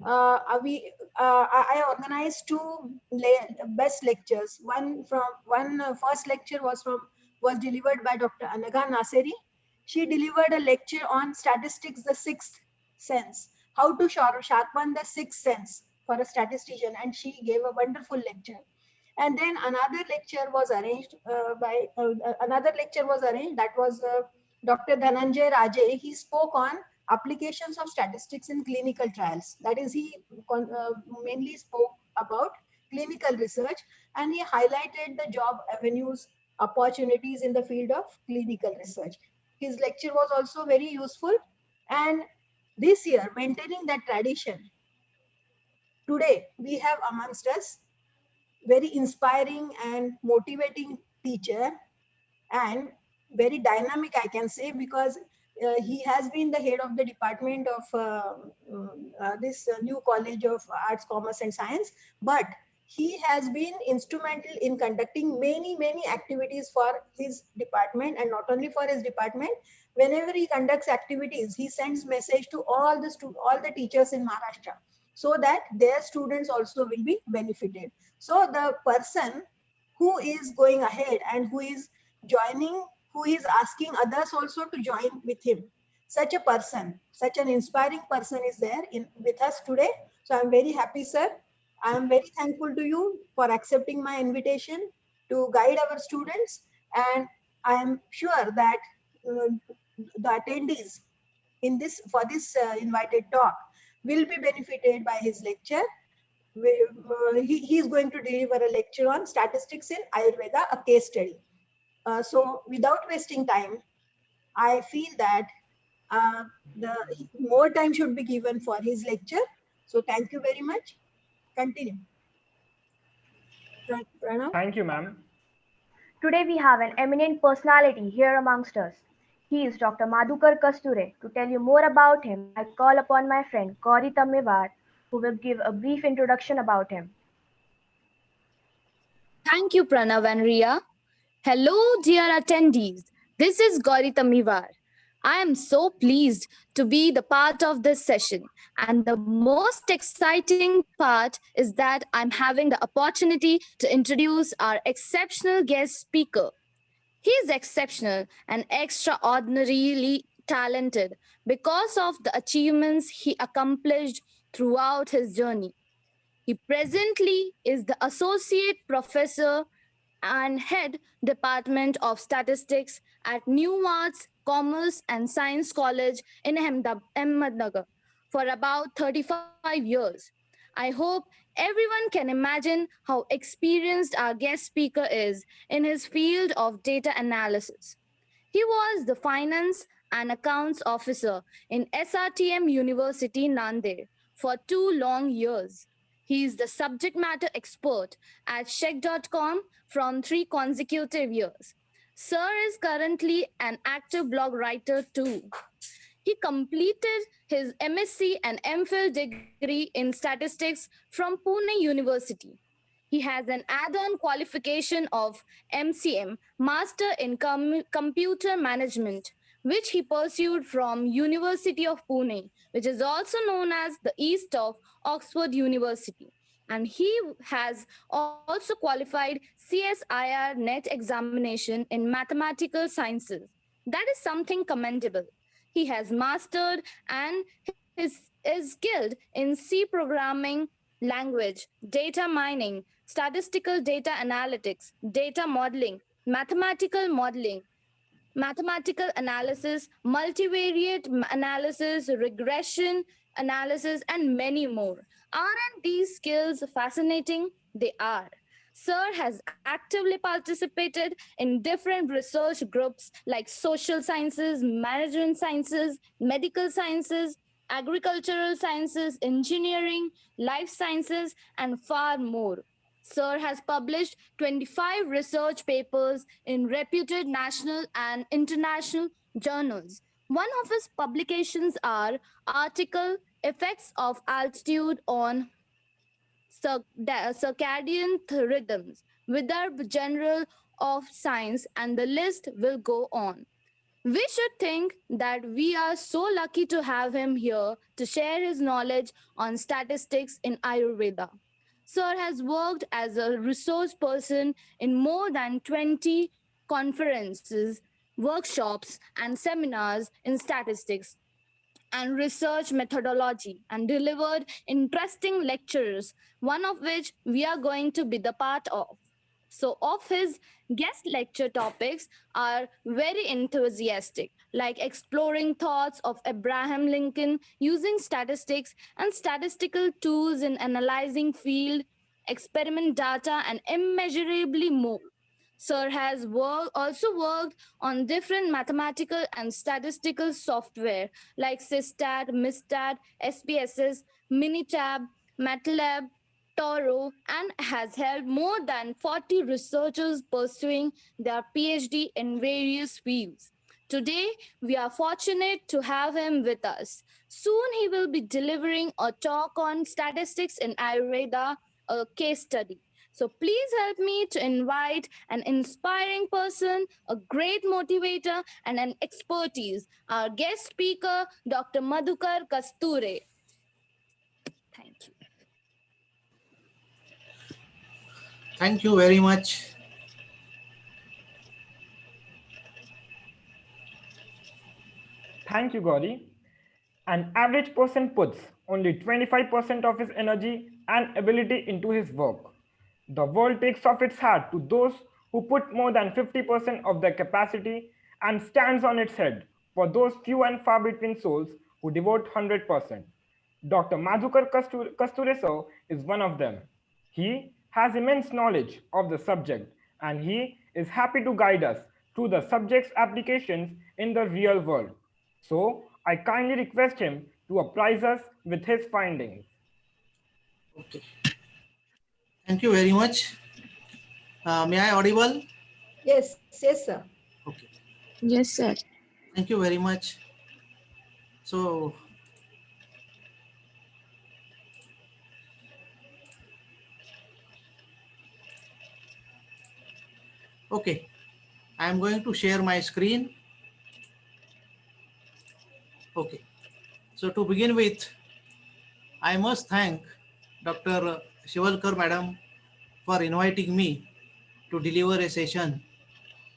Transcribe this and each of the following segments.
I organized two best lectures. One first lecture was delivered by Dr. Anaga Naseri. She delivered a lecture on statistics, the sixth sense, how to sharpen the sixth sense for a statistician, and she gave a wonderful lecture. And then another lecture was arranged that was Dr. Dhananjay Raje. He spoke on applications of statistics in clinical trials. That is, he mainly spoke about clinical research, and he highlighted the job avenues, opportunities in the field of clinical research. His lecture was also very useful. And this year, maintaining that tradition, today we have amongst us very inspiring and motivating teacher, and very dynamic, I can say, because he has been the head of the department of this new college of arts, commerce and science. But he has been instrumental in conducting many activities for his department, and not only for his department. Whenever he conducts activities, he sends message to all the teachers in Maharashtra, so that their students also will be benefited. So the person who is going ahead and who is joining, who is asking others also to join with him, such a person, such an inspiring person is there in with us today. So I'm very happy, sir. I am very thankful to you for accepting my invitation to guide our students, and I am sure that uh, the attendees in this for this invited talk will be benefited by his lecture. He is going to deliver a lecture on statistics in Ayurveda, a case study. So without wasting time, I feel that the more time should be given for his lecture. So thank you very much. Continue. Pranav. Thank you, ma'am. Today we have an eminent personality here amongst us. He is Dr. Madhukar Kasture. To tell you more about him, I call upon my friend Gauri Tammevar, who will give a brief introduction about him. Thank you, Pranav and Ria. Hello, dear attendees. This is Gauri Tamivar. I am so pleased to be the part of this session. And the most exciting part is that I'm having the opportunity to introduce our exceptional guest speaker. He is exceptional and extraordinarily talented because of the achievements he accomplished throughout his journey. He presently is the associate professor and head department of statistics at New Arts, Commerce and Science College in Ahmednagar for about 35 years. I hope everyone can imagine how experienced our guest speaker is in his field of data analysis. He was the finance and accounts officer in SRTM University Nanded for 2 long years. He is the subject matter expert at Check.com from 3 consecutive years. Sir is currently an active blog writer too. He completed his MSc and MPhil degree in statistics from Pune University. He has an add-on qualification of MCM, Master in Computer Management, which he pursued from University of Pune, which is also known as the East of Oxford University. And he has also qualified CSIR NET examination in mathematical sciences. That is something commendable. He has mastered and is skilled in C programming language, data mining, statistical data analytics, data modeling, mathematical analysis, multivariate analysis, regression analysis, and many more. Aren't these skills fascinating? They are. Sir has actively participated in different research groups like social sciences, management sciences, medical sciences, agricultural sciences, engineering, life sciences, and far more. Sir has published 25 research papers in reputed national and international journals. One of his publications are article Effects of Altitude on Circadian Rhythms, Wither General of Science, and the list will go on. We should think that we are so lucky to have him here to share his knowledge on statistics in Ayurveda. Sir has worked as a resource person in more than 20 conferences, workshops, and seminars in statistics and research methodology and delivered interesting lectures, one of which we are going to be the part of. So, of his guest lecture topics are very enthusiastic, like exploring thoughts of Abraham Lincoln using statistics and statistical tools in analyzing field, experiment data, and immeasurably more. Sir has also worked on different mathematical and statistical software like Systat, Mistat, SPSS, Minitab, MATLAB, Toro, and has helped more than 40 researchers pursuing their PhD in various fields. Today, we are fortunate to have him with us. Soon, he will be delivering a talk on statistics in Ayurveda, a case study. So, please help me to invite an inspiring person, a great motivator, and an expertise, our guest speaker, Dr. Madhukar Kasture. Thank you. Thank you very much. Thank you, Gauri. An average person puts only 25% of his energy and ability into his work. The world takes off its hat to those who put more than 50% of their capacity and stands on its head for those few and far between souls who devote 100%. Dr. Madhukar Kasture sir is one of them. He has immense knowledge of the subject and he is happy to guide us through the subject's applications in the real world. So, I kindly request him to apprise us with his findings. Okay. Thank you very much. May I audible? Yes, yes, sir. Okay. Yes, sir. Thank you very much. So, okay, I am going to share my screen. Okay. So to begin with, I must thank Dr. Shivalkar madam for inviting me to deliver a session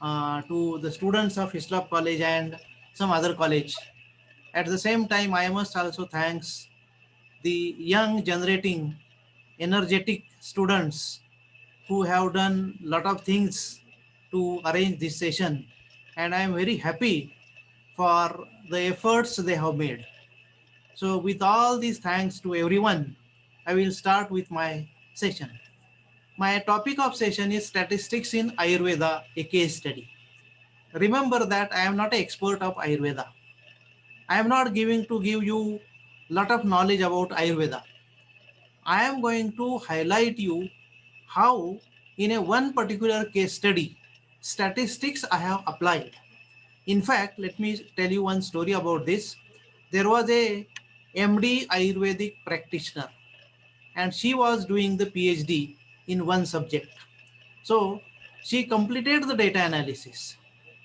to the students of Hislop College and some other college. At the same time, I must also thanks the young generating energetic students who have done lot of things to arrange this session, and I am very happy for the efforts they have made. So with all these thanks to everyone, I will start with my session. My topic of session is statistics in Ayurveda, a case study. Remember that I am not an expert of Ayurveda. I am not giving to give you lot of knowledge about Ayurveda. I am going to highlight you how in a one particular case study, statistics I have applied. In fact, let me tell you one story about this. There was a MD Ayurvedic practitioner and she was doing the PhD in one subject. So she completed the data analysis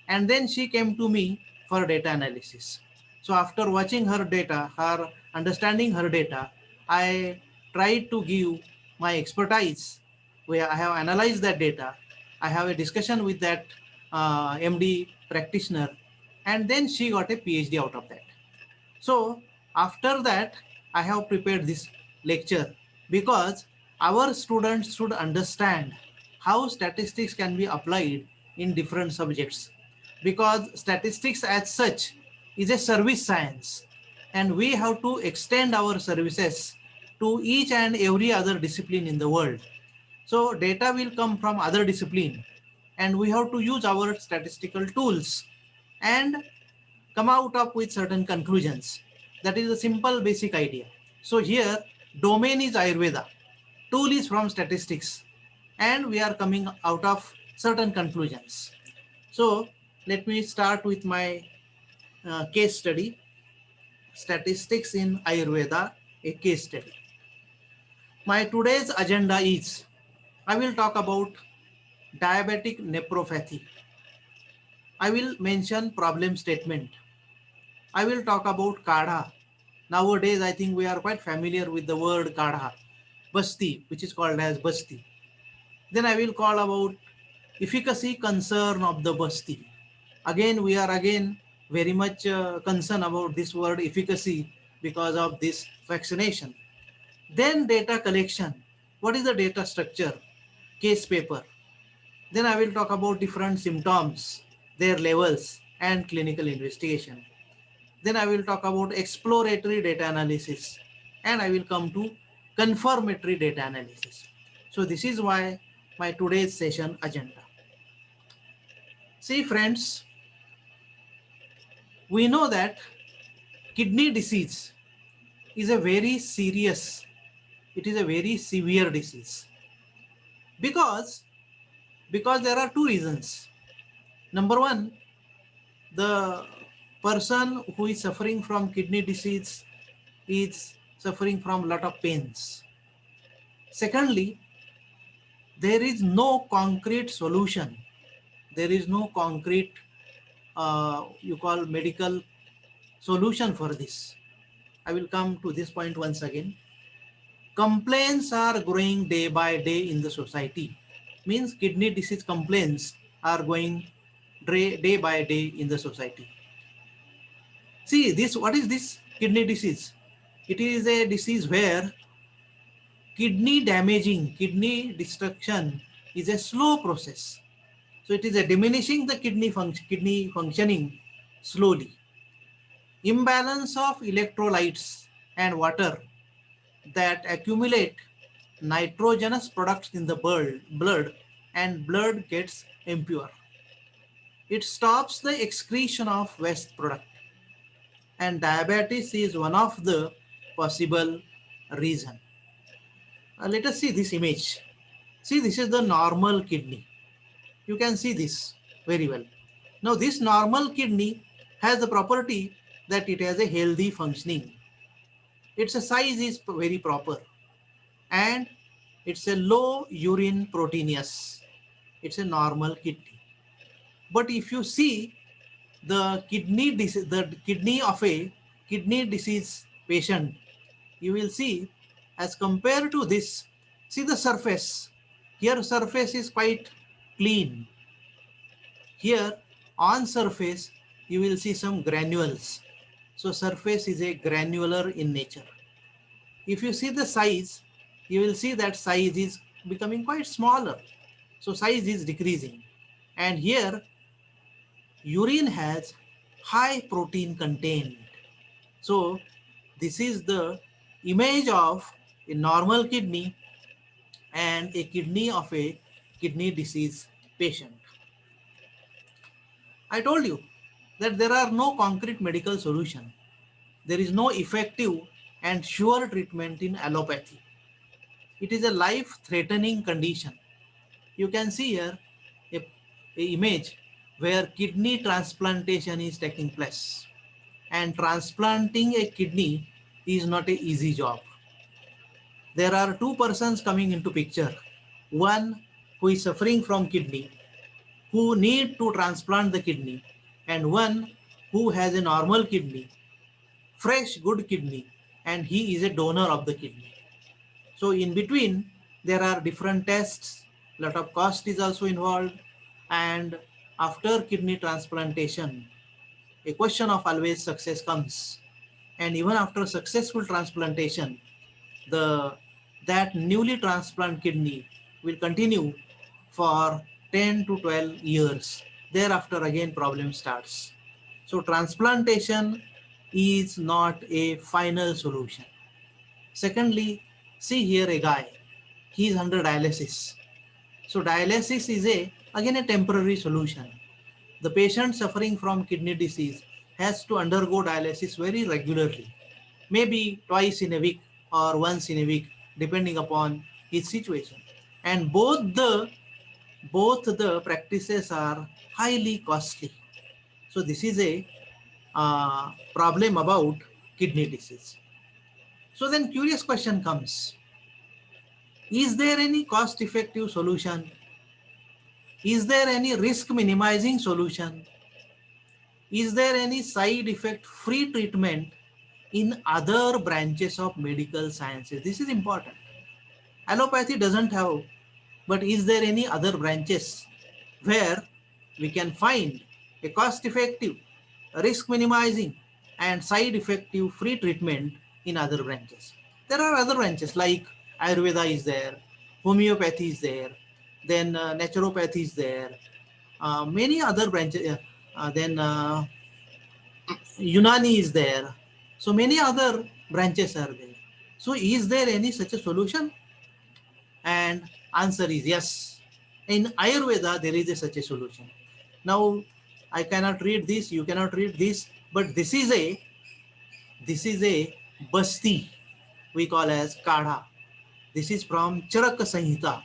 and then she came to me for data analysis. So after watching her data, her understanding her data, I tried to give my expertise where I have analyzed that data. I have a discussion with that MD practitioner and then she got a PhD out of that. So after that, I have prepared this lecture because our students should understand how statistics can be applied in different subjects, because statistics as such is a service science and we have to extend our services to each and every other discipline in the world. So data will come from other discipline and we have to use our statistical tools and come out up with certain conclusions. That is a simple basic idea. So here domain is Ayurveda, tool is from statistics, and we are coming out of certain conclusions. So let me start with my case study, statistics in Ayurveda, a case study. My today's agenda is, I will talk about diabetic nephropathy. I will mention problem statement. I will talk about Kadha. Nowadays, I think we are quite familiar with the word Kadha, Basti, which is called as Basti. Then I will call about efficacy concern of the Basti. Again, we are again very much concerned about this word efficacy because of this vaccination. Then data collection. What is the data structure? Case paper. Then I will talk about different symptoms, their levels, and clinical investigation. Then I will talk about exploratory data analysis, and I will come to confirmatory data analysis. So this is why my today's session agenda. See friends, we know that kidney disease is a very serious, it is a very severe disease because there are two reasons. Number one, the person who is suffering from kidney disease is suffering from a lot of pains. Secondly, there is no concrete solution. There is no concrete, you call medical solution for this. I will come to this point once again. Complaints are growing day by day in the society. Means kidney disease complaints are going day by day in the society. See this, what is this kidney disease? It is a disease where kidney damaging, kidney destruction is a slow process. So it is a diminishing the kidney functioning slowly. Imbalance of electrolytes and water that accumulate nitrogenous products in the blood and blood gets impure. It stops the excretion of waste product, and diabetes is one of the possible reason. Let us see this image. See, this is the normal kidney. You can see this very well. Now this normal kidney has the property that it has a healthy functioning. Its size is very proper and it's a low urine proteinous. It's a normal kidney. But if you see the kidney of a kidney disease patient, you will see as compared to this, see the surface. Here surface is quite clean. Here on surface you will see some granules. So surface is a granular in nature. If you see the size, you will see that size is becoming quite smaller. So size is decreasing. And here urine has high protein content. So this is the image of a normal kidney and a kidney of a kidney disease patient. I told you that there are no concrete medical solution. There is no effective and sure treatment in allopathy. It is a life-threatening condition. You can see here a image where kidney transplantation is taking place. And transplanting a kidney is not an easy job. There are two persons coming into picture. One who is suffering from kidney, who need to transplant the kidney, and one who has a normal kidney, fresh good kidney, and he is a donor of the kidney. So in between there are different tests, lot of cost is also involved, and after kidney transplantation a question of always success comes. And even after successful transplantation, that newly transplanted kidney will continue for 10 to 12 years. Thereafter again problem starts. So transplantation is not a final solution. Secondly, see here a guy, he is under dialysis. So dialysis is again a temporary solution. The patient suffering from kidney disease has to undergo dialysis very regularly, maybe twice in a week or once in a week, depending upon his situation. And both the practices are highly costly. So this is a problem about kidney disease. So then curious question comes, is there any cost-effective solution? Is there any risk minimizing solution? is there any side effect free treatment in other branches of medical sciences? This is important. Allopathy doesn't have, but is there any other branches where we can find a cost effective, risk minimizing and side effective free treatment in other branches? There are other branches like Ayurveda is there, homeopathy is there, then naturopathy is there, many other branches, then Unani is there. So many other branches are there. So is there any such a solution? And answer is yes. In Ayurveda, there is such a solution. Now, I cannot read this, you cannot read this, but this is a basti we call as kadha. This is from Charak Sanhita.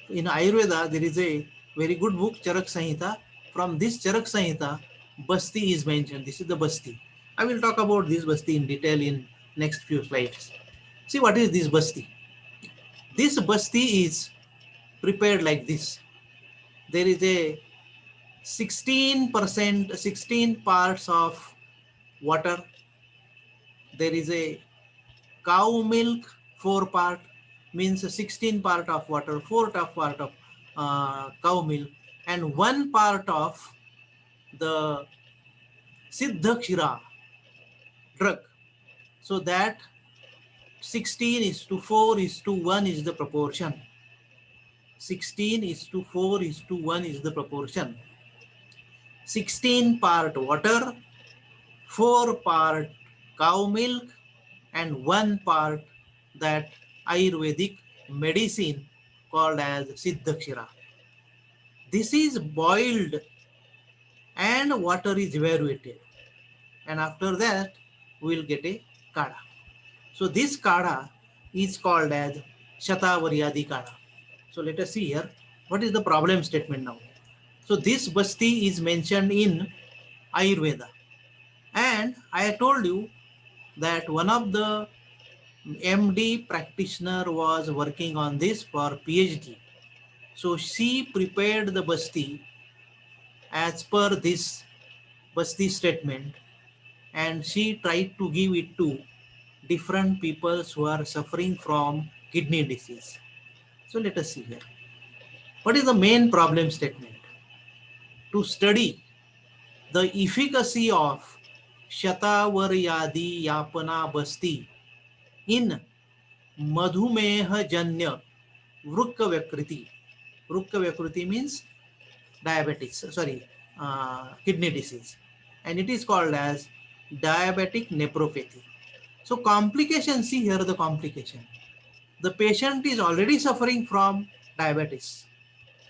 In Ayurveda, there is a very good book, Charak Sanhita. From this Charak Sanhita, basti is mentioned. This is the basti. I will talk about this basti in detail in next few slides. See, what is this basti? This basti is prepared like this. There is a 16 parts of water. There is a cow milk, 4 part, means 16 part of water, 4 part of cow milk, and 1 part of the Siddha Kshira drug. So that 16:4:1 is the proportion. 16:4:1 is the proportion. 16 part water, 4 part cow milk, and 1 part that Ayurvedic medicine called as Siddha Kshira. This is boiled and water is evaluated. And after that, we will get a kadha. So this kadha is called as Shatavaryadi kadha. So let us see here, what is the problem statement now? So this basti is mentioned in Ayurveda. And I told you that one of the MD practitioner was working on this for PhD. So she prepared the basti as per this basti statement, and she tried to give it to different people who are suffering from kidney disease. So let us see here. What is the main problem statement? To study the efficacy of Shatavaryadi Yapana basti in Madhumeha Janya Vrukka Vyakriti. Vrukka Vyakriti means diabetes, kidney disease. And it is called as diabetic nephropathy. So complication, see here the complication. The patient is already suffering from diabetes.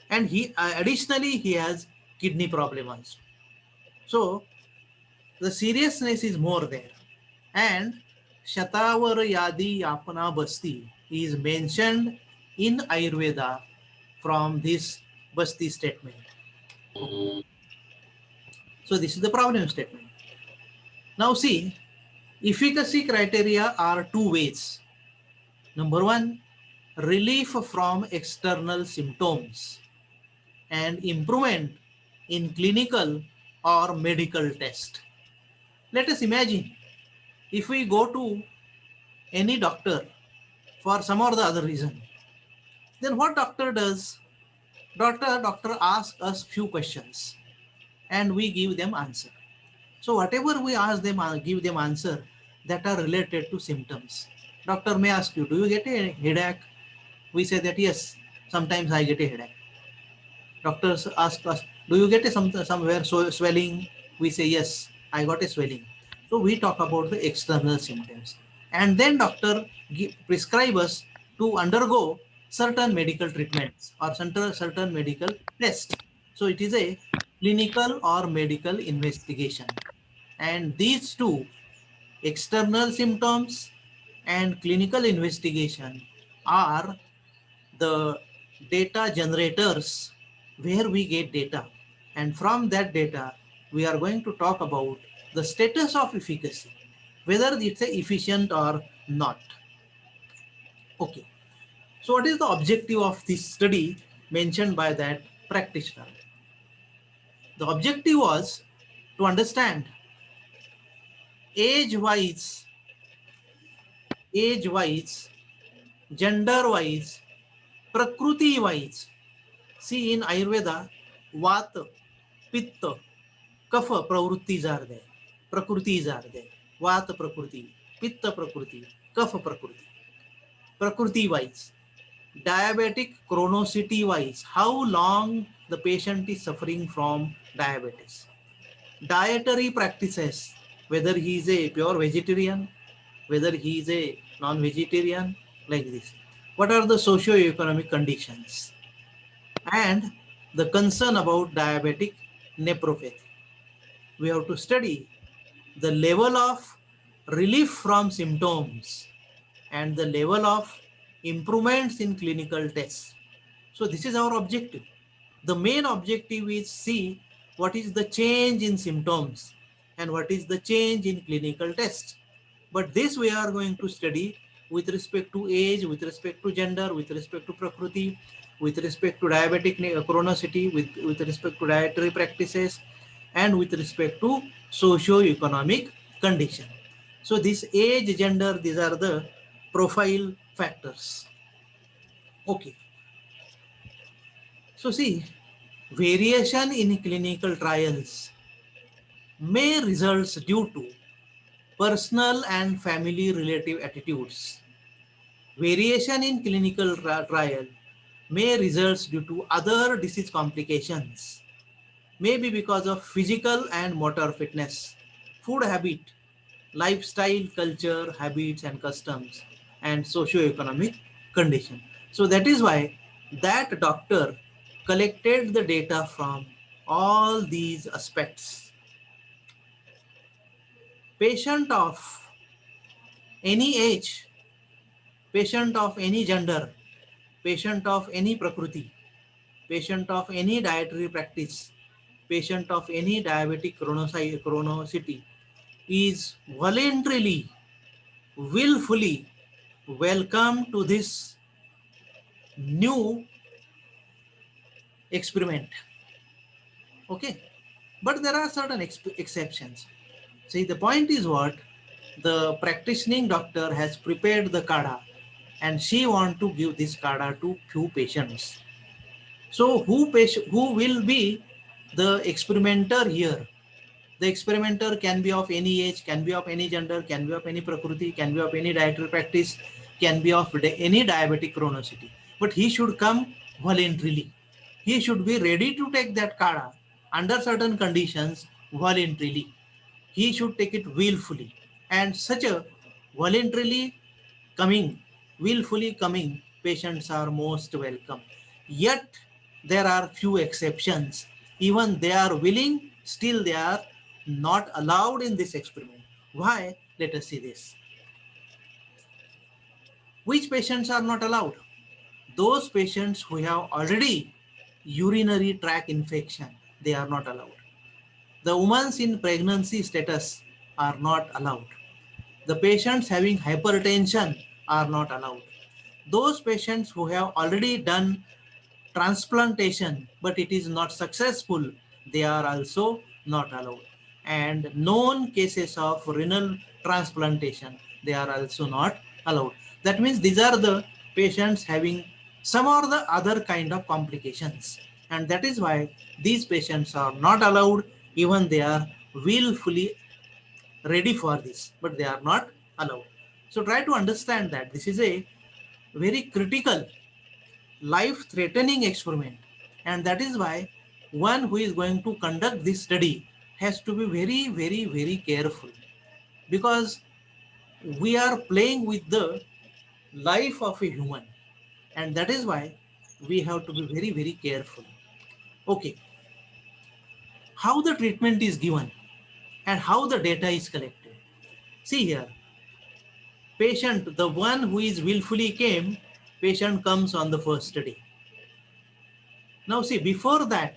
And he additionally, he has kidney problem also. So the seriousness is more there. And Shatavaryadi Yapana basti is mentioned in Ayurveda from this basti statement. So this is the problem statement. Now see, efficacy criteria are 2 ways. Number 1, relief from external symptoms and improvement in clinical or medical test. Let us imagine if we go to any doctor for some or the other reason, then what doctor does? Doctor asks us few questions and we give them answer. So whatever we ask them, give them answer that are related to symptoms. Doctor may ask you, do you get a headache? We say that yes, sometimes I get a headache. Doctors ask us, do you get a somewhere swelling? We say yes, I got a swelling. So we talk about the external symptoms. And then doctor prescribe us to undergo certain medical treatments or certain medical tests. So it is a clinical or medical investigation. And these two, external symptoms and clinical investigation, are the data generators where we get data. And from that data, we are going to talk about the status of efficacy, whether it's efficient or not. Okay. So what is the objective of this study mentioned by that practitioner? The objective was to understand age-wise, gender-wise, prakriti-wise. See, in Ayurveda, Vata, Pitta, Kapha pravrittis are there. Prakrutis are there. Vata Prakriti, Pitta Prakriti, Kapha Prakriti. Prakriti-wise, diabetic chronicity-wise, how long the patient is suffering from diabetes. Dietary practices, whether he is a pure vegetarian, whether he is a non-vegetarian, like this. What are the socio-economic conditions? And the concern about diabetic nephropathy. We have to study the level of relief from symptoms and the level of improvements in clinical tests. So this is our objective. The main objective is see what is the change in symptoms and what is the change in clinical tests. But this we are going to study with respect to age, with respect to gender, with respect to prakriti, with respect to diabetic chronicity, with respect to dietary practices, and with respect to socio-economic condition. So this age, gender, these are the profile factors. Okay. So see, variation in clinical trials may result due to personal and family relative attitudes. Variation in clinical trial may result due to other disease complications, maybe because of physical and motor fitness, food habit, lifestyle, culture, habits and customs, and socio-economic condition. So that is why that doctor collected the data from all these aspects. Patient of any age, patient of any gender, patient of any prakriti, patient of any dietary practice, patient of any diabetic chronicity is voluntarily, willfully welcome to this new experiment. Okay, but there are certain exceptions. See, the point is what the practicing doctor has prepared the kada and she want to give this kada to few patients. So who will be the experimenter here? The experimenter can be of any age, can be of any gender, can be of any prakriti, can be of any dietary practice, can be of any diabetic chronicity. But he should come voluntarily. He should be ready to take that kada under certain conditions voluntarily. He should take it willfully. And such a voluntarily coming, willfully coming patients are most welcome. Yet there are few exceptions. Even they are willing, still they are not allowed in this experiment. Why? Let us see this. Which patients are not allowed? Those patients who have already urinary tract infection, they are not allowed. The women in pregnancy status are not allowed. The patients having hypertension are not allowed. Those patients who have already done transplantation but it is not successful, they are also not allowed. And known cases of renal transplantation, they are also not allowed. That means these are the patients having some or the other kind of complications, and that is why these patients are not allowed, even they are willfully ready for this, but they are not allowed. So try to understand that this is a very critical, life-threatening experiment, and that is why one who is going to conduct this study has to be very, very, very careful, because we are playing with the life of a human, and that is why we have to be very, very careful. Okay, how the treatment is given and how the data is collected. See here, patient, the one who is willfully came, patient comes on the first day. Now see, before that,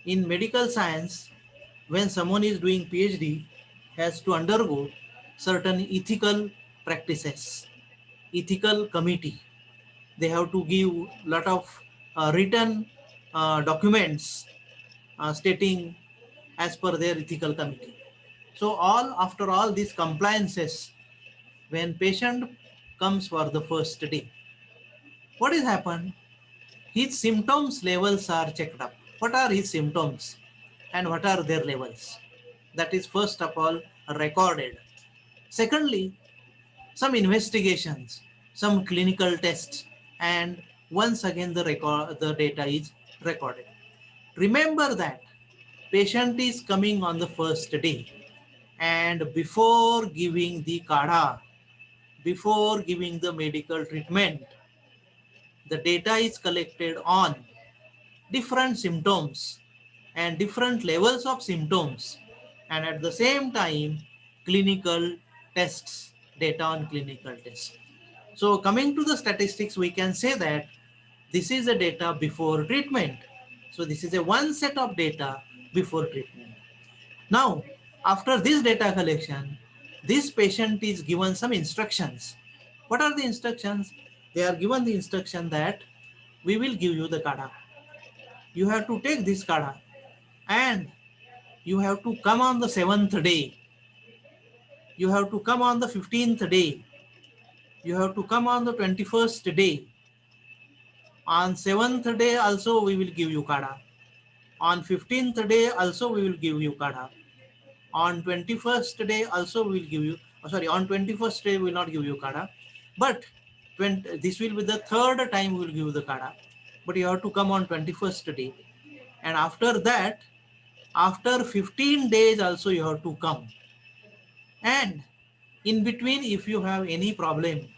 in medical science, when someone is doing PhD, has to undergo certain ethical practices, ethical committee. They have to give lot of written documents stating as per their ethical committee. So after all these compliances, when patient comes for the first day, what is happened? His symptoms levels are checked up. What are his symptoms and what are their levels? That is first of all recorded. Secondly, some investigations, some clinical tests, and once again the data is recorded. Remember that patient is coming on the first day, and before giving the CADA, before giving the medical treatment, the data is collected on different symptoms and different levels of symptoms, and at the same time clinical tests, data on clinical tests. So coming to the statistics, we can say that this is the data before treatment. So this is a one set of data before treatment. Now, after this data collection, this patient is given some instructions. What are the instructions? They are given the instruction that we will give you the CADA. You have to take this CADA and you have to come on the 7th day. You have to come on the 15th day. You have to come on the 21st day. On 7th day also we will give you CADA. On 15th day also we will give you CADA. On 21st day also we will give you, on 21st day we will not give you CADA, but this will be the third time we will give you the CADA, but you have to come on 21st day. And after that, after 15 days also you have to come. And in between, if you have any problem,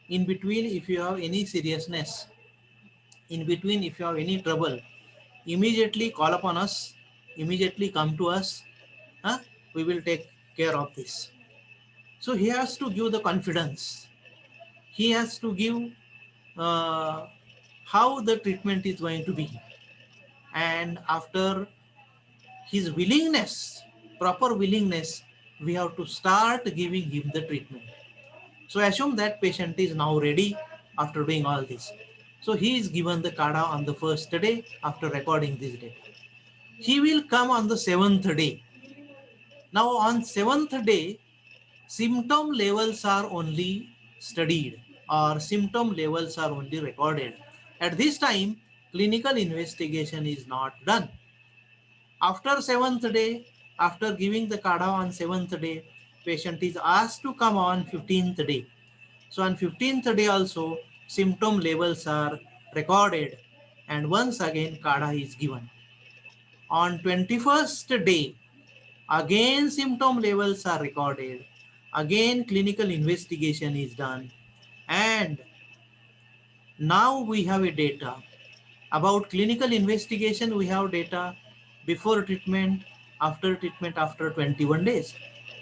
in between if you have any seriousness, in between if you have any trouble, immediately call upon us, immediately come to us. We will take care of this. So he has to give the confidence. He has to give how the treatment is going to be. And after his willingness, proper willingness, we have to start giving him the treatment. So assume that patient is now ready after doing all this. So he is given the CADA on the first day after recording this data. He will come on the 7th day. Now on 7th day, symptom levels are only studied or symptom levels are only recorded. At this time, clinical investigation is not done. After 7th day, after giving the CADA on 7th day, patient is asked to come on 15th day. So on 15th day also, symptom levels are recorded and once again CADA is given. On 21st day, again symptom levels are recorded, again clinical investigation is done, and now we have a data. About clinical investigation, we have data before treatment, after 21 days.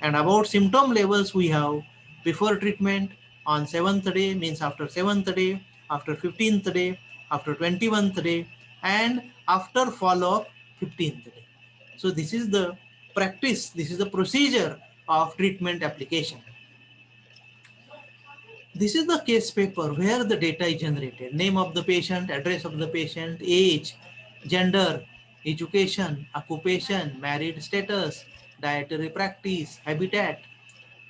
And about symptom levels, we have before treatment, on 7th day, means after 7th day, after 15th day, after 21st day, and after follow-up 15th day. So this is the practice, this is the procedure of treatment application. This is the case paper where the data is generated. Name of the patient, address of the patient, age, gender, education, occupation, married status, dietary practice, habitat,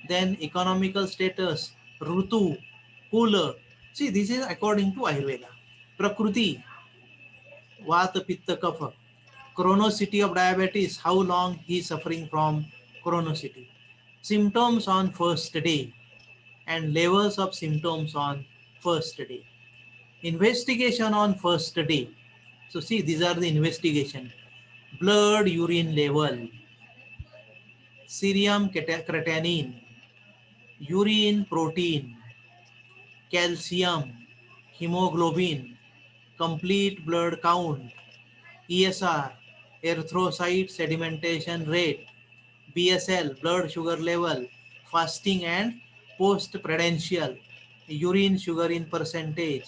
then economical status, Rutu, Kula. See, this is according to Ayurveda. Prakruti, Vata, Pitta, Kapha. Chronicity of diabetes, how long he is suffering from chronicity. Symptoms on first day and levels of symptoms on first day. Investigation on first day. So see, these are the investigation. Blood urine level, serum creatinine, urine protein, calcium, hemoglobin, complete blood count, ESR, erythrocyte sedimentation rate, BSL, blood sugar level, fasting and post-prandial, urine sugar in percentage,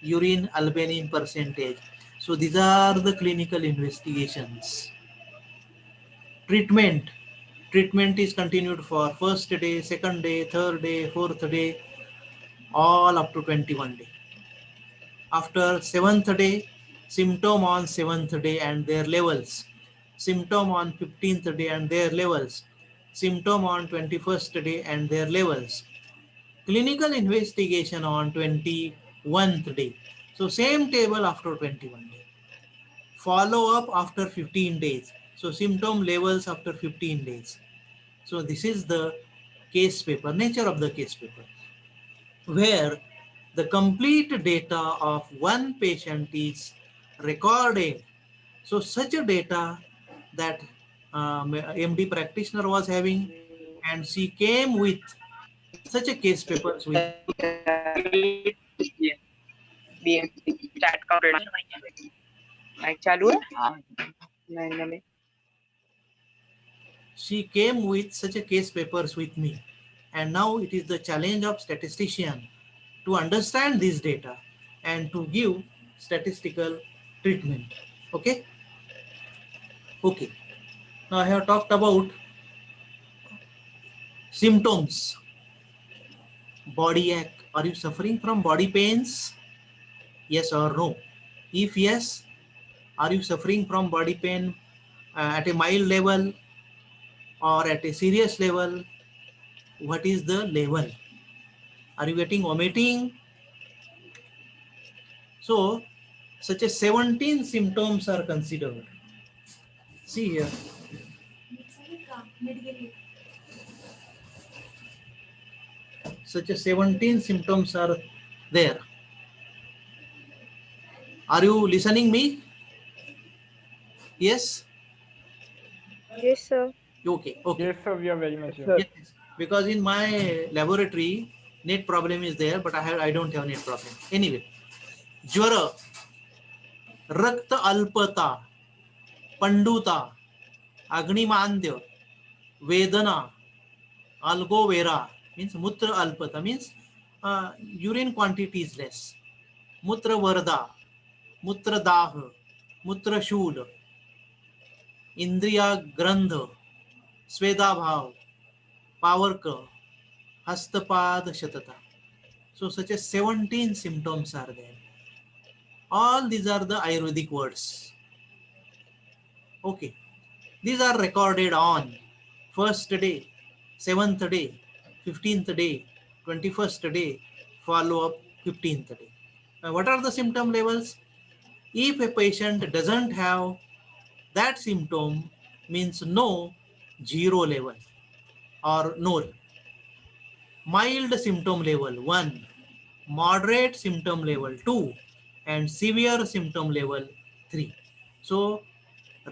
urine albumin percentage. So these are the clinical investigations. Treatment. Treatment is continued for first day, second day, third day, fourth day, all up to 21 day. After 7th day, symptom on 7th day and their levels. symptom on 15th day and their levels, symptom on 21st day and their levels, clinical investigation on 21st day. So same table after 21 days. Follow up after 15 days. So symptom levels after 15 days. So this is the case paper, nature of the case paper, where the complete data of one patient is recorded. So such a data that MD practitioner was having, and she came with such a case papers with chat complete mike चालू है हाँ नहीं she came with such a case papers with me, and now it is the challenge of statistician to understand this data and to give statistical treatment. Okay, now I have talked about symptoms. Body ache. Are you suffering from body pains? Yes or no? If yes, are you suffering from body pain at a mild level or at a serious level? What is the level? Are you getting vomiting? So such as 17 symptoms are considered. See here. Such as 17 symptoms are there. Are you listening me? Yes? Yes, sir. Okay. Yes, sir, we are very much here. Yes, because in my laboratory, net problem is there, but I don't have net problem. Anyway, ज्वर, रक्त अल्पता, पंडुता, अग्निमांद्य, वेदना, algovera means mutra alpata means urine quantity is less, mutra varda, mutra dah, mutra shul, indriya grandh, sweda bhav, pavarka, hastapad shatata. So such as 17 symptoms are there. All these are the Ayurvedic words. Okay, these are recorded on 1st day, 7th day, 15th day, 21st day, follow up 15th day. Now, what are the symptom levels? If a patient doesn't have that symptom, means no, 0 level or no. Mild symptom level 1, moderate symptom level 2, and severe symptom level 3. So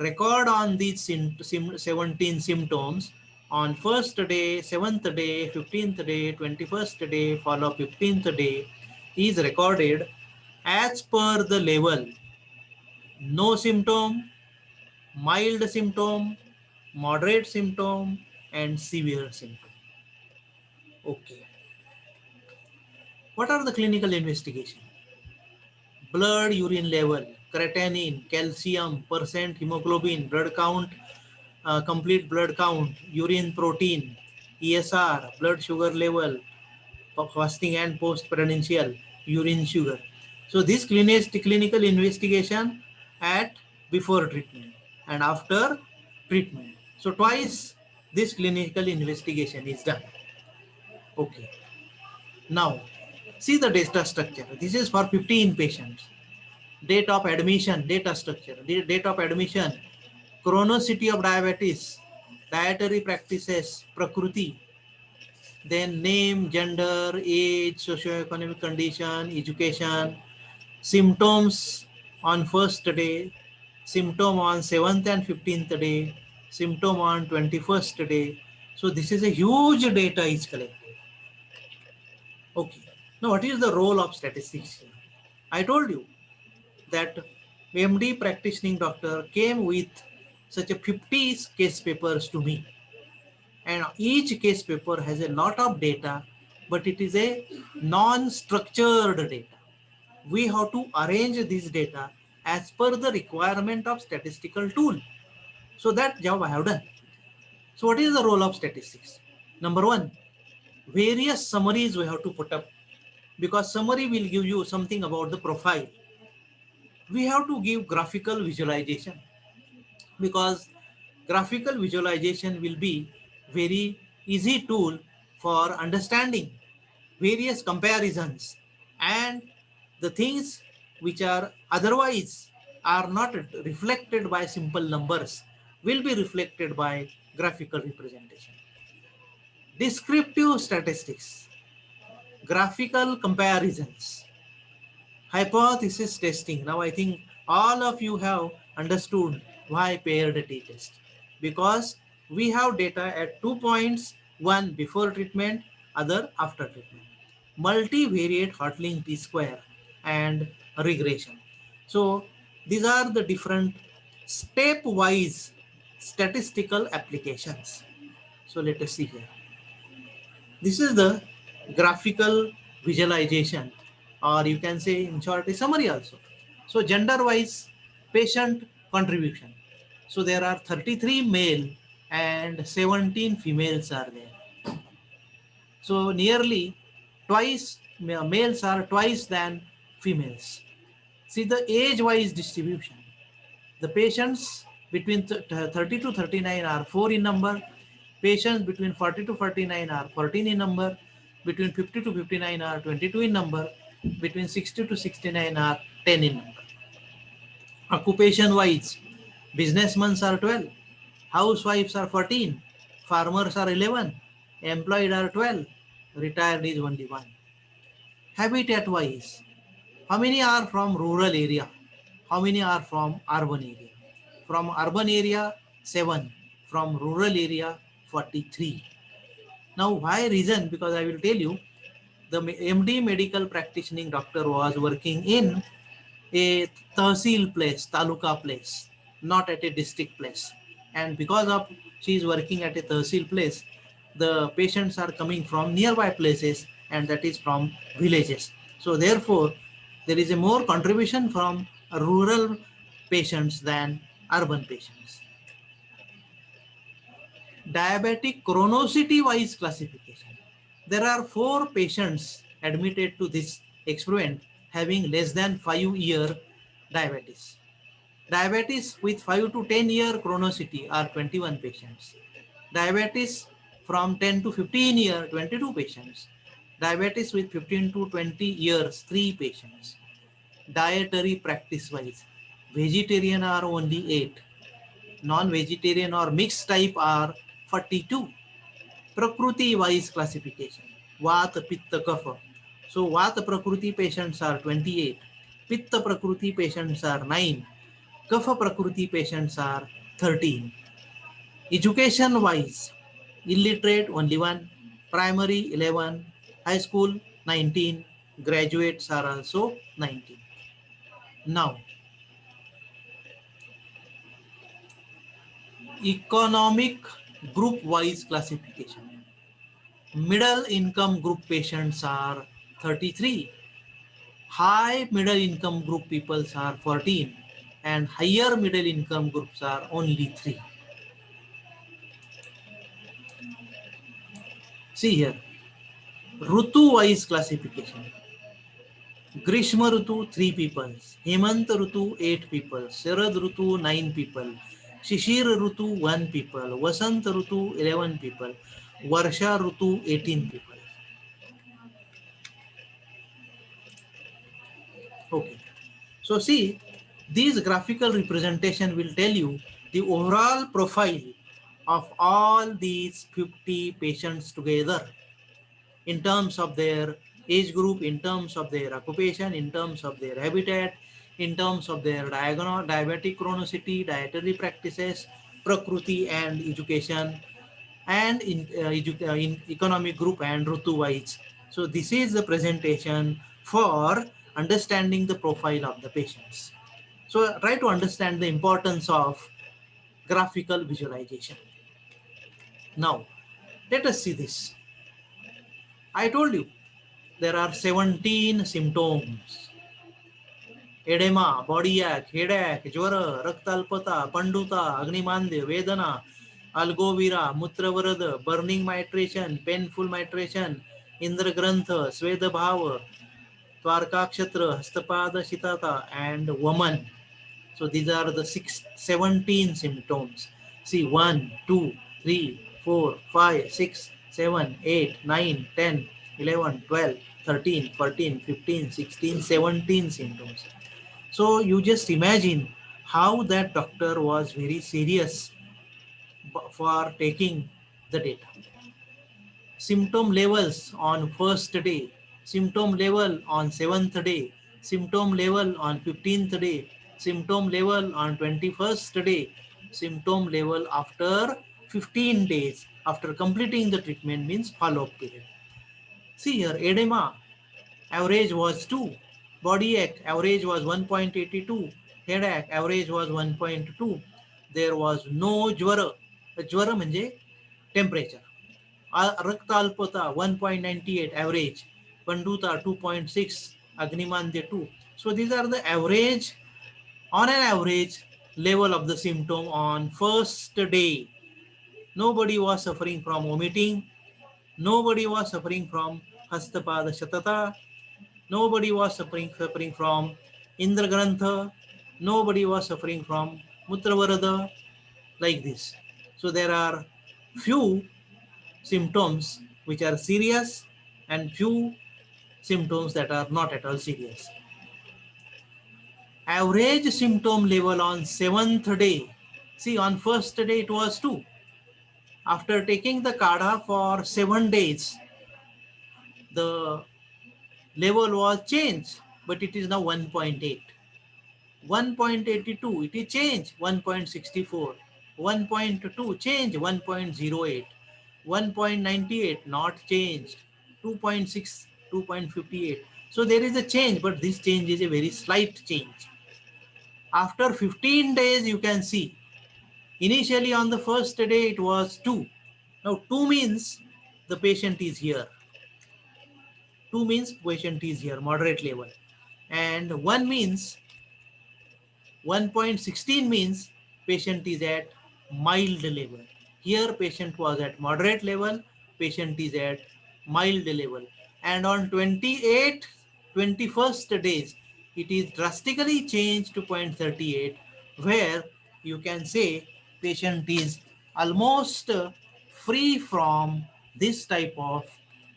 record on these 17 symptoms on 1st day, 7th day, 15th day, 21st day, follow 15th day is recorded as per the level. No symptom, mild symptom, moderate symptom, and severe symptom. Okay. What are the clinical investigation? Blood urine level, creatinine, calcium, percent hemoglobin, blood count, complete blood count, urine protein, ESR, blood sugar level, fasting and post-prandial, urine sugar. So this clinical investigation at before treatment and after treatment. So twice this clinical investigation is done. Okay. Now see the data structure. This is for 15 patients. Date of admission, data structure, date of admission, chronicity of diabetes, dietary practices, prakruti, then name, gender, age, socioeconomic condition, education, symptoms on 1st day, symptom on 7th and 15th day, symptom on 21st day. So this is a huge data is collected. Okay. Now what is the role of statistics here? I told you that MD practicing doctor came with such a 50 case papers to me, and each case paper has a lot of data, but it is a non-structured data. We have to arrange this data as per the requirement of statistical tool. So that job I have done. So what is the role of statistics? Number one, various summaries we have to put up, because summary will give you something about the profile. We have to give graphical visualization, because graphical visualization will be very easy tool for understanding various comparisons and the things which are otherwise are not reflected by simple numbers will be reflected by graphical representation. Descriptive statistics, graphical comparisons, hypothesis testing. Now I think all of you have understood why paired t-test, because we have data at 2 points, one before treatment, other after treatment. Multivariate Hartling t-square and regression. So these are the different stepwise statistical applications. So let us see here. This is the graphical visualization, or you can say in short a summary also. So gender wise patient contribution. So there are 33 male and 17 females are there. So nearly twice, males are twice than females. See the age wise distribution. The patients between 30 to 39 are 4 in number. Patients between 40 to 49 are 14 in number. Between 50 to 59 are 22 in number. Between 60 to 69 are 10 in number. Occupation wise, businessmen are 12, housewives are 14, farmers are 11, employed are 12, retired is only 1. Habitat wise, how many are from rural area? How many are from urban area? From urban area, 7. From rural area, 43. Now, why reason? Because I will tell you, the MD medical practicing doctor was working in a tahsil place, taluka place, not at a district place. And because of she is working at a tahsil place, the patients are coming from nearby places, and that is from villages. So therefore, there is a more contribution from rural patients than urban patients. Diabetic chronicity wise classification. There are 4 patients admitted to this experiment having less than 5-year diabetes. Diabetes with 5 to 10-year chronicity are 21 patients. Diabetes from 10 to 15 year, 22 patients. Diabetes with 15 to 20 years, 3 patients. Dietary practice wise, vegetarian are only 8. Non-vegetarian or mixed type are 42. Prakriti wise classification, Vata, Pitta, Kapha. So Vata Prakriti patients are 28. Pitta Prakriti patients are 9. Kapha Prakriti patients are 13. Education wise, illiterate only 1, primary 11, high school 19, graduates are also 19. Now, economic group wise classification. Middle income group patients are 33. High middle income group peoples are 14, and higher middle income groups are only 3. See here, Rutu wise classification. Grishma Rutu 3 people, Hemant Rutu 8 people, Sharad Rutu 9 people, Shishir Rutu 1 people, Vasant Rutu 11 people, Varsha Rutu 18 people. Okay. So see, these graphical representation will tell you the overall profile of all these 50 patients together in terms of their age group, in terms of their occupation, in terms of their habitat, in terms of their diabetic chronicity, dietary practices, prakriti and education, and in economic group and rutu wise. So this is the presentation for understanding the profile of the patients. So try to understand the importance of graphical visualization. Now, let us see this. I told you there are 17 symptoms. Edema, body ache, headache, jwara, raktalpata, panduta, agnimandy, vedana, algovira, mutravarad, burning mitration, painful mitration, indra grantha, sweda bhava, twarkakshatra, hastapada shitata, and woman. So these are the 17 symptoms. See 1, 2, 3, 4, 5, 6, 7, 8, 9, 10, 11, 12, 13, 14, 15, 16, 17 symptoms. So you just imagine how that doctor was very serious for taking the data. Symptom levels on first day, symptom level on 7th day, symptom level on 15th day, symptom level on 21st day, symptom level after 15 days after completing the treatment, means follow-up period. See here, edema average was 2, body ache average was 1.82, headache average was 1.2. There was no ज्वर. ज्वर म्हणजे temperature. रक्त अल्पता 1.98 average, Panduta 2.6, Agnimadya 2. So these are the average, on an average level of the symptom on first day. Nobody was suffering from vomiting. Nobody was suffering from Hastapada Shatata. Nobody was suffering from Indra Grantha. Nobody was suffering from Mutravarada, like this. So there are few symptoms which are serious and few symptoms that are not at all serious. Average symptom level on 7th day. See, on first day it was 2. After taking the Kada for 7 days, the level was changed, but it is now 1.8. 1.82, it is changed, 1.64. 1.2 change, 1.08. 1.98 not changed, 2.6, 2.58. So there is a change, but this change is a very slight change. After 15 days, you can see, initially on the first day it was 2. Now 2 means the patient is here. 2 means patient is here, moderate level. And 1 means 1.16 means patient is at mild level. Here patient was at moderate level, patient is at mild level. And on 28, 21st days, it is drastically changed to 0.38, where you can say patient is almost free from this type of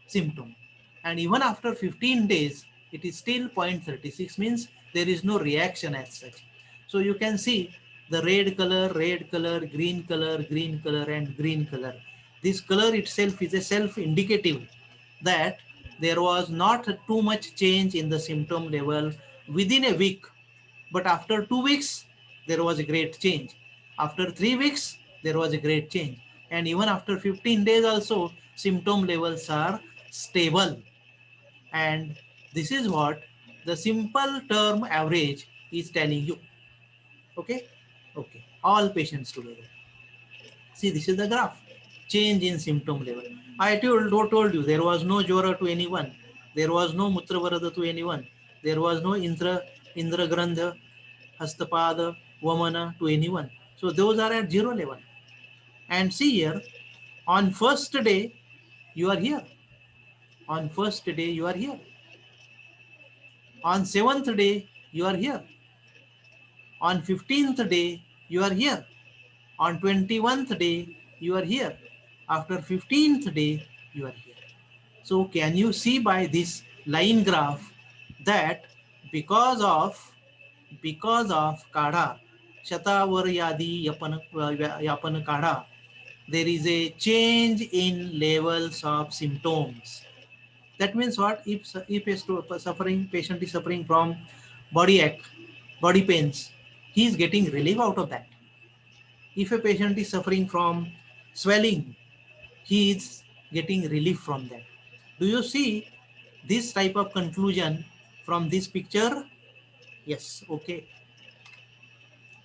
symptom. And even after 15 days, it is still 0.36, means there is no reaction as such. So you can see the red color, green color, and green color. This color itself is a self-indicative that there was not too much change in the symptom level within a week. But after 2 weeks, there was a great change. After 3 weeks, there was a great change. And even after 15 days also, symptom levels are stable. And this is what the simple term average is telling you. Okay, okay, all patients together. See, this is the graph. Change in symptom level. I told you there was no Jwara to anyone. There was no Mutravarada to anyone. There was no Indra Grandha, Hastapada, Vamana to anyone. So those are at 0 level. And see here, on first day, you are here. On first day, you are here. On 7th day, you are here. On 15th day, you are here. On 21st day, you are here. After 15th day, you are here. So can you see by this line graph that because of Kada, Shatavar Yadi Yapan Kada, there is a change in levels of symptoms. That means what? If a patient is suffering from body ache, body pains, he is getting relief out of that. If a patient is suffering from swelling, he is getting relief from that. Do you see this type of conclusion from this picture? Yes, okay.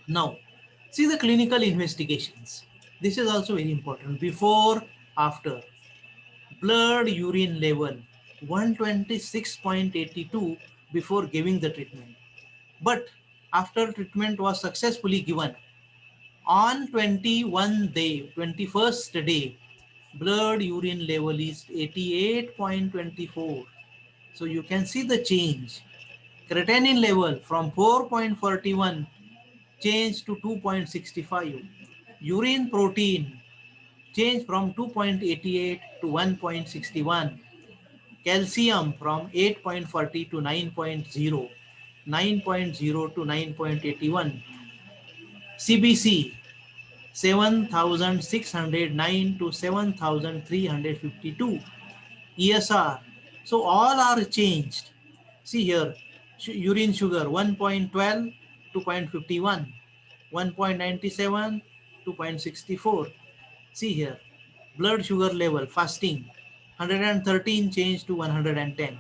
Now, see the clinical investigations. This is also very important. Before, after. Blood urine level 126.82 before giving the treatment. But after treatment was successfully given, on 21st day, blood urine level is 88.24. So you can see the change. Creatinine level from 4.41 changed to 2.65. urine protein changed from 2.88 to 1.61. Calcium from 8.40 to 9.0, 9.0 to 9.81. CBC 7,609 to 7,352. ESR. So all are changed. See here, urine sugar 1.12 to 0.51, 1.97 to 0.64. See here, blood sugar level fasting 113 changed to 110.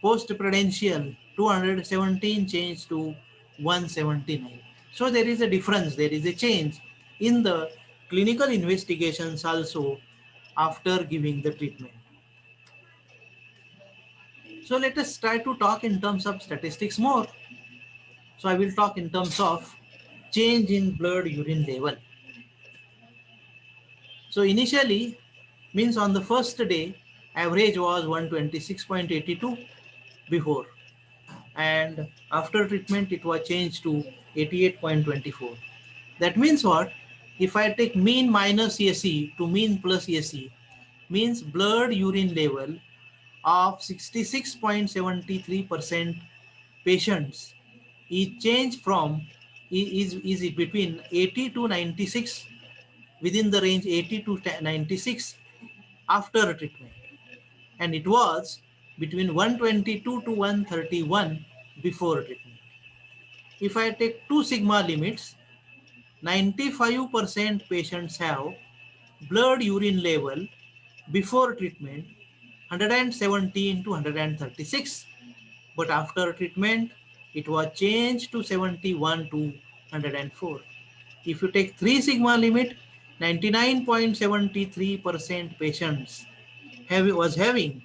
Post-prudential 217 changed to 179. So there is a difference, there is a change in the clinical investigations also after giving the treatment. So let us try to talk in terms of statistics more. So I will talk in terms of change in blood urine level. So initially, means on the first day, average was 126.82 before, and after treatment it was changed to 88.24. That means what? If I take mean minus AC to mean plus AC, means blood urine level of 66.73% patients is changed from is between 80 to 96, within the range 80 to 96 after treatment, and it was between 122 to 131 before treatment. If I take 2 sigma limits, 95% patients have blood urine level before treatment 117 to 136, but after treatment it was changed to 71 to 104. If you take 3 sigma limit, 99.73% patients was having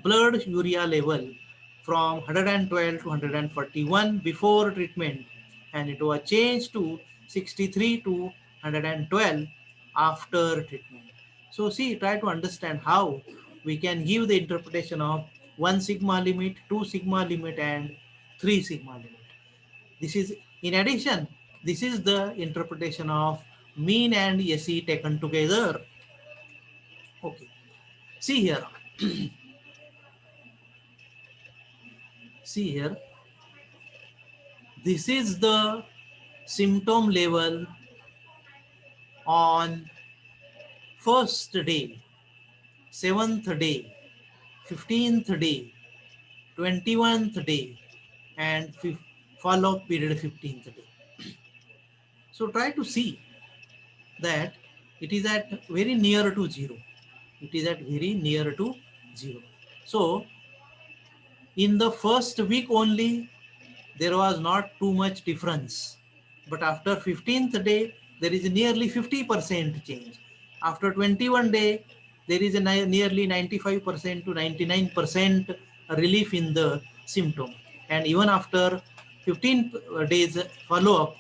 blood urea level from 112 to 141 before treatment, and it was changed to 63 to 112 after treatment. So see, try to understand how we can give the interpretation of 1 sigma limit, 2 sigma limit, and 3 sigma limit. This is, in addition, this is the interpretation of mean and SE taken together. Okay, see here. See here, this is the symptom level on first day, 7th day, 15th day, 21st day, and follow-up period 15th day. So try to see that it is at very near to 0. It is at very near to 0. So in the first week only, there was not too much difference. But after 15th day, there is a nearly 50% change. After 21 day, there is a nearly 95% to 99% relief in the symptom. And even after 15 days follow-up,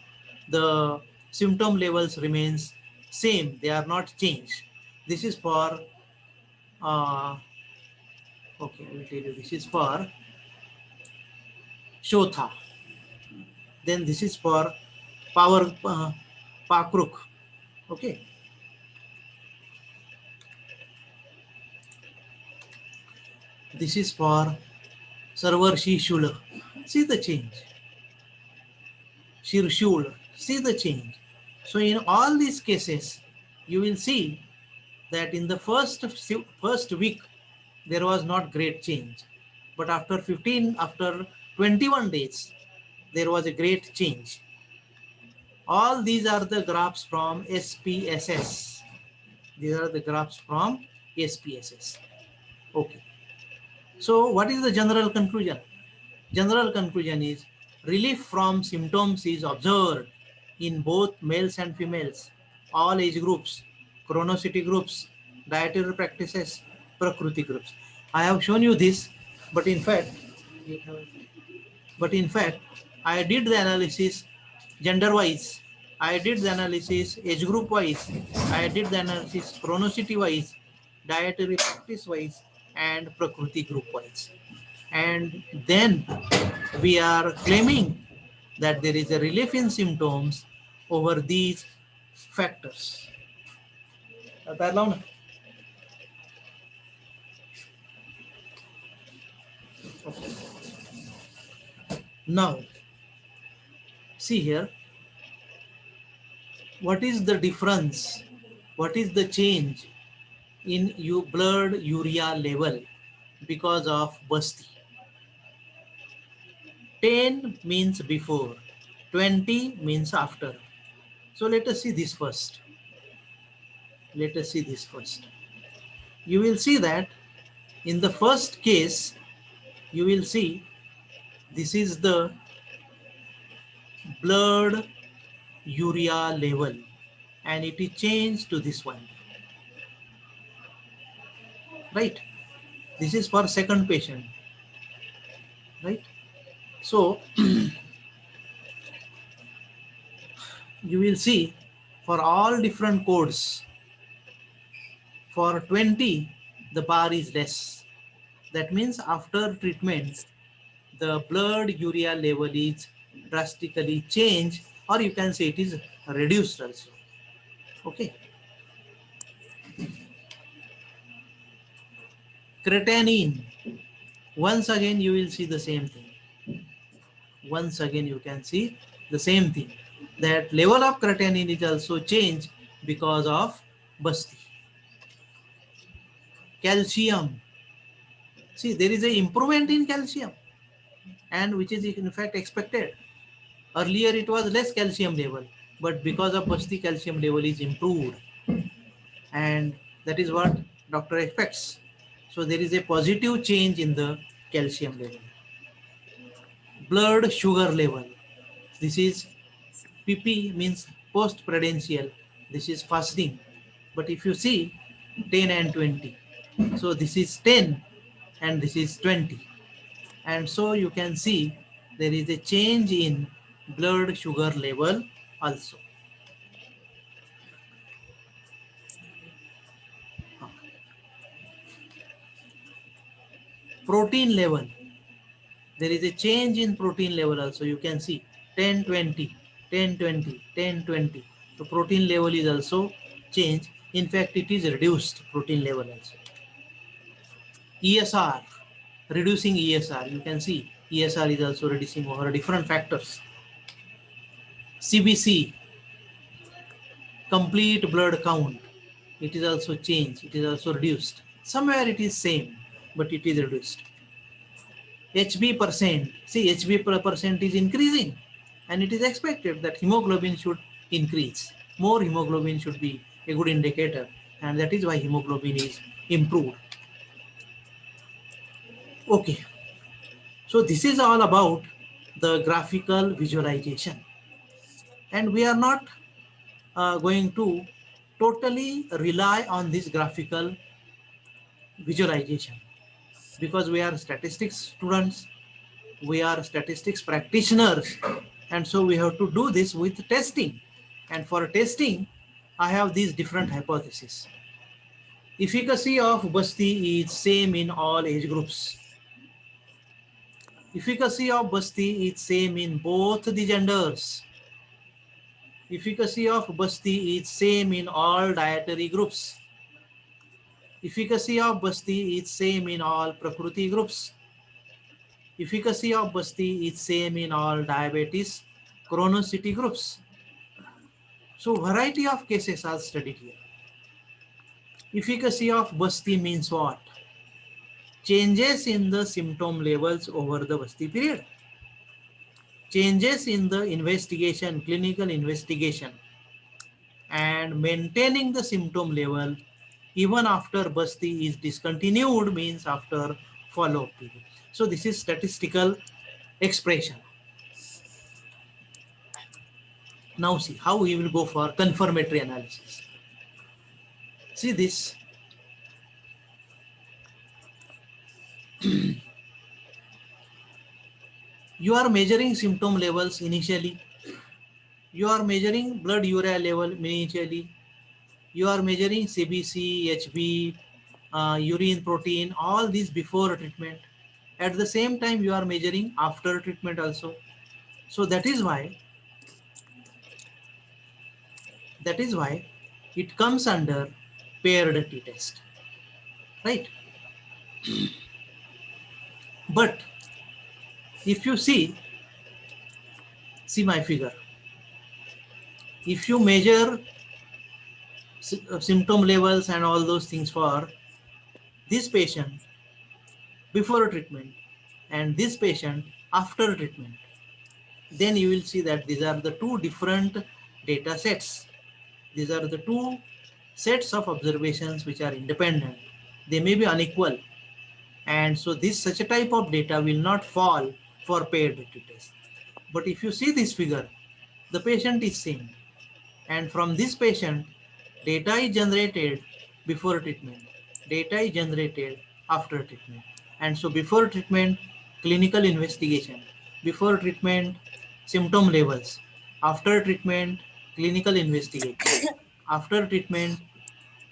the symptom levels remains same. They are not changed. This is for, okay, I will tell you, this is for Shotha. Then this is for Power Pakruk. Okay. This is for Server Shishul. See the change. Shirshul. See the change. So in all these cases, you will see that in the first week, there was not great change. But after 21 days, there was a great change. All these are the graphs from SPSS. These are the graphs from SPSS. Okay. So what is the general conclusion? General conclusion is relief from symptoms is observed in both males and females, all age groups, chronicity groups, dietary practices, Prakruti groups. I have shown you this, but in fact, I did the analysis gender-wise. I did the analysis age group-wise. I did the analysis chronicity-wise, dietary practice-wise, and Prakruti group-wise. And then we are claiming that there is a relief in symptoms over these factors. पैर लाओ ना. Okay. Now, see here, what is the difference? What is the change in your blood urea level because of Basti? 10 means before, 20 means after. So let us see this first. Let us see this first. You will see that in the first case, you will see this is the blood urea level and it is changed to this one, right? This is for second patient, right? So you will see for all different codes, for 20 the bar is less. That means after treatment the blood urea level is drastically changed, or you can say it is reduced also. Okay. Creatinine, once again you will see the same thing. Once again you can see the same thing, that level of creatinine is also changed because of Basti. Calcium, see there is a improvement in calcium, and which is in fact expected. Earlier it was less calcium level, but because of Basti calcium level is improved, and that is what doctor expects. So there is a positive change in the calcium level. Blood sugar level, this is PP means post-prudential, this is fasting. But if you see 10 and 20, so this is 10 and this is 20. And so you can see there is a change in blood sugar level also. Protein level, there is a change in protein level also. You can see 10, 20, 10, 20, 10, 20. The protein level is also changed. In fact, it is reduced protein level also. ESR, reducing ESR. You can see ESR is also reducing over different factors. CBC, complete blood count. It is also changed. It is also reduced. Somewhere it is same, but it is reduced. HB percent, see HB percent is increasing, and it is expected that hemoglobin should increase. More hemoglobin should be a good indicator, and that is why hemoglobin is improved. Okay, so this is all about the graphical visualization, and we are not going to totally rely on this graphical visualization, because we are statistics students, we are statistics practitioners, and so we have to do this with testing. And for testing, I have these different hypotheses. Efficacy of Basti is same in all age groups. Efficacy of Basti is same in both the genders. Efficacy of Basti is same in all dietary groups. Efficacy of Basti is same in all Prakruti groups. Efficacy of Basti is same in all diabetes chronicity groups. So variety of cases are studied here. Efficacy of Basti means what? Changes in the symptom levels over the Basti period. Changes in the investigation, clinical investigation, and maintaining the symptom level even after Basti is discontinued, means after follow-up period. So this is statistical expression. Now see how we will go for confirmatory analysis. See this. You are measuring symptom levels initially. You are measuring blood urea level initially. You are measuring CBC, HB, urine protein, all these before treatment. At the same time, you are measuring after treatment also. So that is why That is why it comes under paired t-test, right? But if you see my figure, if you measure symptom levels and all those things for this patient before treatment and this patient after treatment, then you will see that these are the two different data sets. These are the two sets of observations which are independent. They may be unequal. And so this such a type of data will not fall for paired t-test. But if you see this figure, the patient is same. And from this patient, data is generated before treatment. Data is generated after treatment. And so before treatment, clinical investigation. Before treatment, symptom levels. After treatment, clinical investigation. After treatment,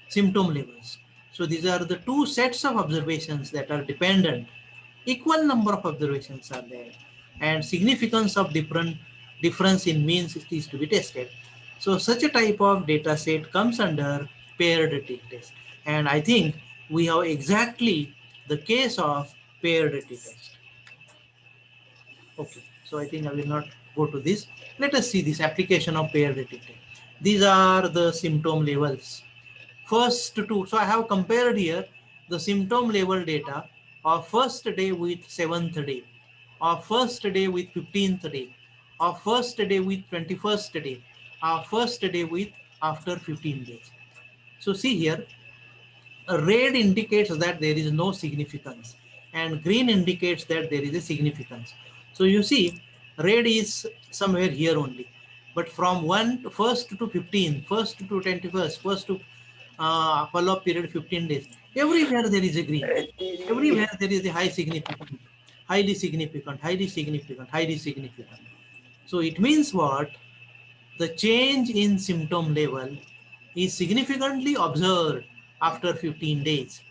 symptom levels. So these are the two sets of observations that are dependent. Equal number of observations are there, and significance of difference in means is to be tested. So such a type of data set comes under paired t-test. And I think we have exactly the case of paired t-test. Okay, so I think I will not go to this. Let us see this application of paired t-test. These are the symptom levels. First two, so I have compared here the symptom level data of first day with 7th day, of first day with 15th day, of first day with 21st day, of first day with after 15 days. So see here, red indicates that there is no significance and green indicates that there is a significance. So you see, red is somewhere here only, but from 1st to 15, 1st to 21st, 1st to follow-up period 15 days, everywhere there is a green, everywhere there is a high significant, highly significant, highly significant, highly significant. So it means what? The change in symptom level is significantly observed after 15 days.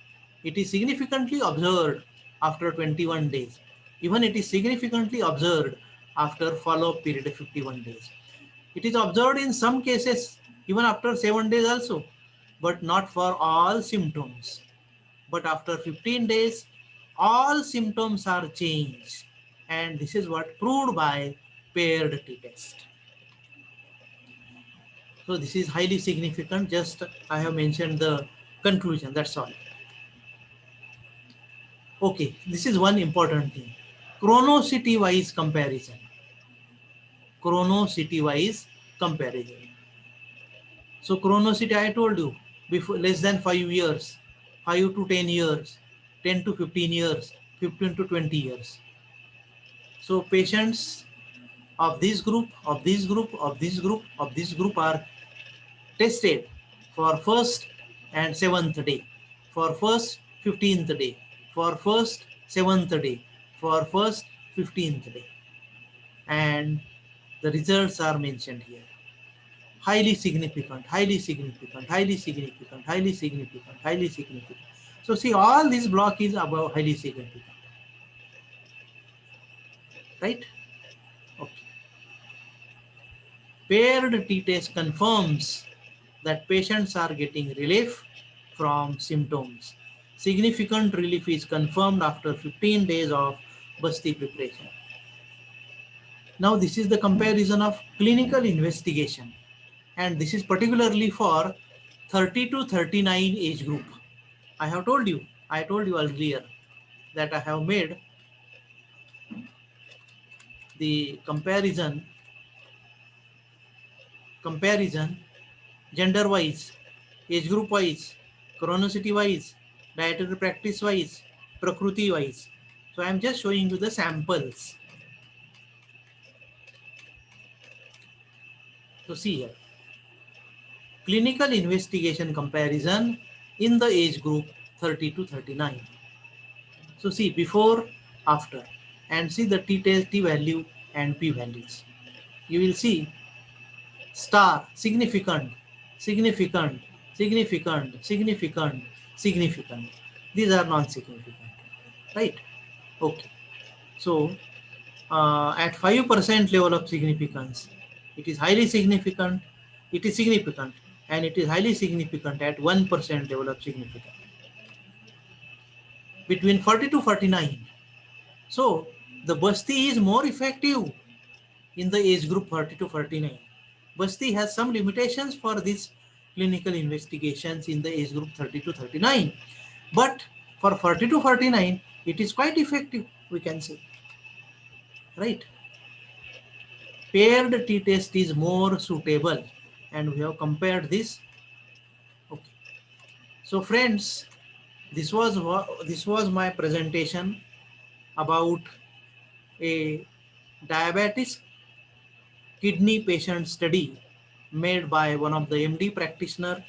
It is significantly observed after 21 days. Even it is significantly observed after follow-up period of 51 days. It is observed in some cases even after 7 days also, but not for all symptoms. But after 15 days, all symptoms are changed. And this is what proved by paired t-test. So this is highly significant. Just I have mentioned the conclusion, that's all. Okay, this is one important thing. Chronicity-wise comparison. Chronicity-wise comparison. So chronicity, I told you, before less than 5 years, 5 to 10 years, 10 to 15 years, 15 to 20 years. So patients of this group, of this group, of this group, of this group are tested for first and 7th day, for first 15th day, for first 7th day, for first 15th day. And the results are mentioned here. Highly significant, highly significant, highly significant, highly significant, highly significant. So see, all this block is about highly significant, right? Okay. Paired t-test confirms that patients are getting relief from symptoms. Significant relief is confirmed after 15 days of Basti preparation. Now this is the comparison of clinical investigation, and this is particularly for 30 to 39 age group. I told you earlier that I have made the comparison gender wise, age group wise, chronicity wise, dietary practice wise, prakruti wise. So I am just showing you the samples. So see here, clinical investigation comparison in the age group 30 to 39. So see before, after, and see the t-test, t-value and p-values. You will see star, significant, significant, significant, significant, significant. These are non-significant, right? Okay. So at 5% level of significance, it is highly significant. it is significant, and it is highly significant at 1% level of significance. Between 40 to 49. So the Basti is more effective in the age group 40 to 49. Basti has some limitations for these clinical investigations in the age group 30 to 39. But for 40 to 49, it is quite effective, we can say. Right? Paired t-test is more suitable, and we have compared this. Okay. So friends, this was my presentation about a diabetes kidney patient study made by one of the MD practitioner,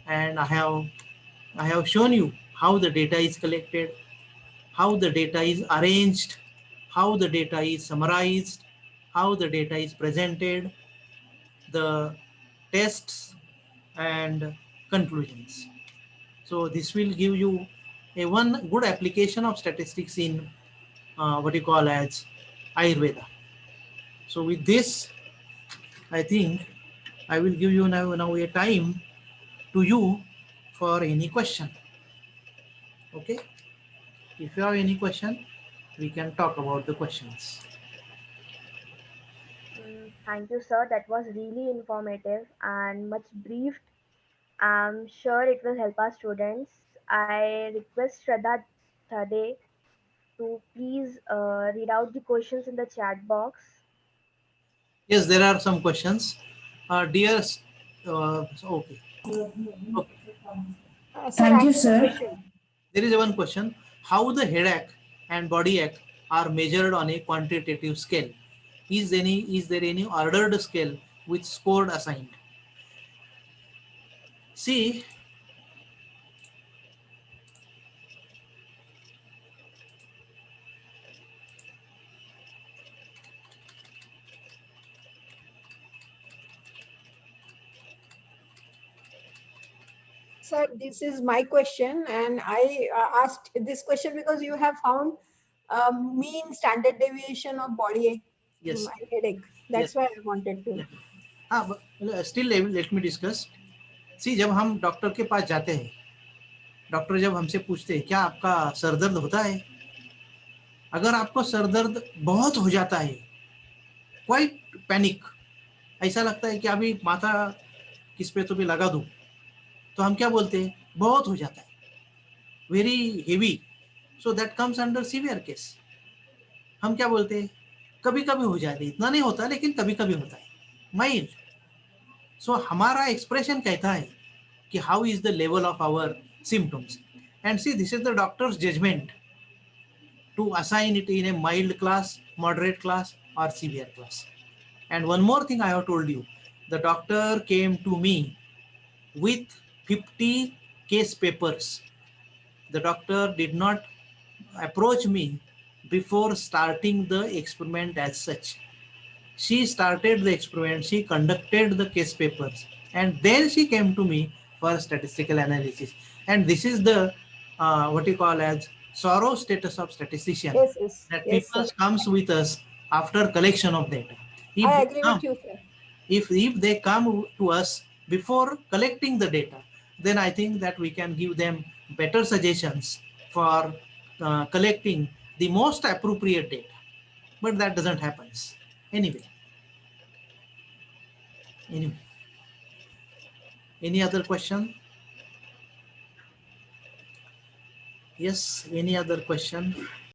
and I have shown you how the data is collected, how the data is arranged, how the data is summarized, how the data is presented, the tests and conclusions. So this will give you a one good application of statistics in what you call as Ayurveda. So with this, I think I will give you now a time to you for any question. Okay. If you have any question, we can talk about the questions. Thank you, sir. That was really informative and much briefed. I'm sure it will help our students. I request Shraddha Thade to please read out the questions in the chat box. Yes, there are some questions. Dear, okay. Okay. Sir, Thank I you, have a sir. question. There is one question. How the headache and body ache are measured on a quantitative scale? Is there any ordered scale with scored assigned? See, Sir, this is my question, and I asked this question because you have found mean standard deviation of body ache yes, and headache. yes, That's why I wanted to. yes. हाँ, still let me discuss. See, जब हम doctor के पास जाते हैं, doctor जब हमसे पूछते हैं क्या आपका सर दर्द होता है, अगर आपको सर दर्द बहुत हो जाता है, क्वाइट पैनिक, ऐसा लगता है कि अभी माथा किस पे तो भी लगा दूं, तो हम क्या बोलते हैं, बहुत हो जाता है, very heavy, so that comes under severe case. हम क्या बोलते हैं, कभी कभी हो जाता है, इतना नहीं होता लेकिन कभी कभी होता है, माइल्ड. सो हमारा एक्सप्रेशन कहता है कि how is the level of our symptoms, and see this is the doctor's judgement to assign it in a mild class, moderate class, or severe class. And one more thing I have told you, the doctor came to me with 50 case papers. The doctor did not approach me before starting the experiment as such. She started the experiment, she conducted the case papers, and then she came to me for statistical analysis. And this is the what you call as sorrow status of statistician, Yes, that yes, people sir. comes with us after collection of data. If I they agree come, with you, sir. if they come to us before collecting the data, then I think that we can give them better suggestions for collecting the most appropriate data. But that doesn't happen. Anyway, any other question? Yes, any other question?